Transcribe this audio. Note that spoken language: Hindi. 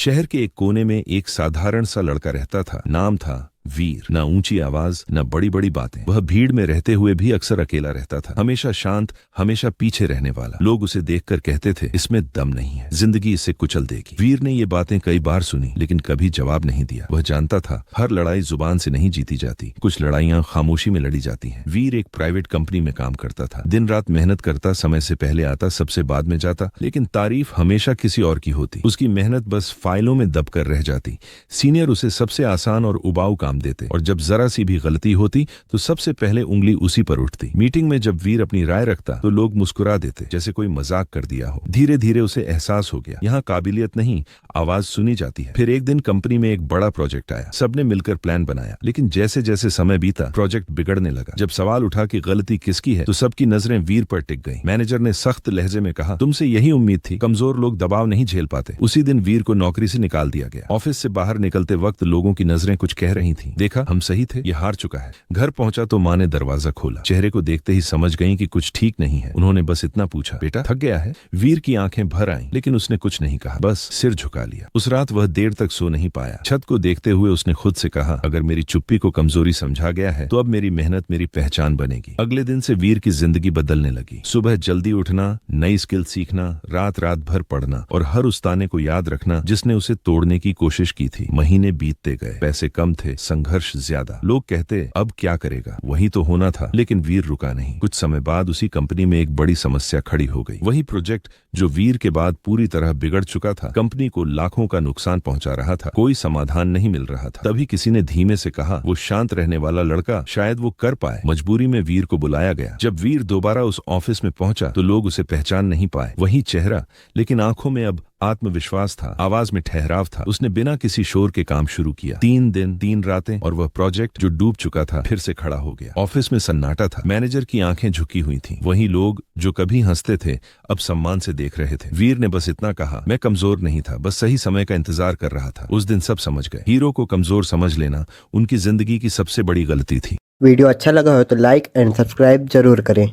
शहर के एक कोने में एक साधारण सा लड़का रहता था। नाम था वीर। न ऊंची आवाज न बड़ी बड़ी बातें। वह भीड़ में रहते हुए भी अक्सर अकेला रहता था। हमेशा शांत, हमेशा पीछे रहने वाला। लोग उसे देखकर कहते थे, इसमें दम नहीं है, जिंदगी इसे कुचल देगी। वीर ने ये बातें कई बार सुनी, लेकिन कभी जवाब नहीं दिया। वह जानता था हर लड़ाई जुबान से नहीं जीती जाती, कुछ लड़ाइयां खामोशी में लड़ी जाती हैं। वीर एक प्राइवेट कंपनी में काम करता था। दिन रात मेहनत करता, समय से पहले आता, सबसे बाद में जाता, लेकिन तारीफ हमेशा किसी और की होती। उसकी मेहनत बस फाइलों में दब कर रह जाती। सीनियर उसे सबसे आसान और उबाऊ काम देते, और जब जरा सी भी गलती होती तो सबसे पहले उंगली उसी पर उठती। मीटिंग में जब वीर अपनी राय रखता तो लोग मुस्कुरा देते, जैसे कोई मजाक कर दिया हो। धीरे धीरे उसे एहसास हो गया, यहाँ काबिलियत नहीं, आवाज सुनी जाती है। फिर एक दिन कंपनी में एक बड़ा प्रोजेक्ट आया। सबने मिलकर प्लान बनाया, लेकिन जैसे जैसे समय बीता प्रोजेक्ट बिगड़ने लगा। जब सवाल उठा कि गलती किसकी है, तो सबकी नजरें वीर पर टिक गईं। मैनेजर ने सख्त लहजे में कहा, तुमसे यही उम्मीद थी, कमजोर लोग दबाव नहीं झेल पाते। उसी दिन वीर को नौकरी से निकाल दिया गया। ऑफिस से बाहर निकलते वक्त लोगों की नजरें कुछ कह रही थीं। देखा, हम सही थे, ये हार चुका है। घर पहुंचा तो माँ ने दरवाजा खोला। चेहरे को देखते ही समझ गईं कि कुछ ठीक नहीं है। उन्होंने बस इतना पूछा, बेटा थक गया है? वीर की आंखें भर आईं, लेकिन उसने कुछ नहीं कहा, बस सिर झुका लिया। उस रात वह देर तक सो नहीं पाया। छत को देखते हुए उसने खुद से कहा, अगर मेरी चुप्पी को कमजोरी समझा गया है, तो अब मेरी मेहनत मेरी पहचान बनेगी। अगले दिन से वीर की जिंदगी बदलने लगी। सुबह जल्दी उठना, नई स्किल सीखना, रात रात भर पढ़ना, और हर उस ताने को याद रखना जिसने उसे तोड़ने की कोशिश की थी। महीने बीतते गए, पैसे कम थे, संघर्ष ज्यादा। लोग कहते, अब क्या करेगा, वही तो होना था। लेकिन वीर रुका नहीं। कुछ समय बाद उसी कंपनी में एक बड़ी समस्या खड़ी हो गई। वही प्रोजेक्ट जो वीर के बाद पूरी तरह बिगड़ चुका था, कंपनी को लाखों का नुकसान पहुंचा रहा था। कोई समाधान नहीं मिल रहा था। तभी किसी ने धीमे से कहा, वो शांत रहने वाला लड़का शायद वो कर पाए। मजबूरी में वीर को बुलाया गया। जब वीर दोबारा उस ऑफिस में पहुंचा तो लोग उसे पहचान नहीं पाए। वही चेहरा, लेकिन आंखों में अब आत्मविश्वास था, आवाज में ठहराव था। उसने बिना किसी शोर के काम शुरू किया। 3 दिन 3 रातें, और वह प्रोजेक्ट जो डूब चुका था फिर से खड़ा हो गया। ऑफिस में सन्नाटा था। मैनेजर की आंखें झुकी हुई थीं। वही लोग जो कभी हंसते थे अब सम्मान से देख रहे थे। वीर ने बस इतना कहा, मैं कमजोर नहीं था, बस सही समय का इंतजार कर रहा था। उस दिन सब समझ गए, हीरो को कमजोर समझ लेना उनकी जिंदगी की सबसे बड़ी गलती थी। वीडियो अच्छा लगा हो तो लाइक एंड सब्सक्राइब जरूर करें।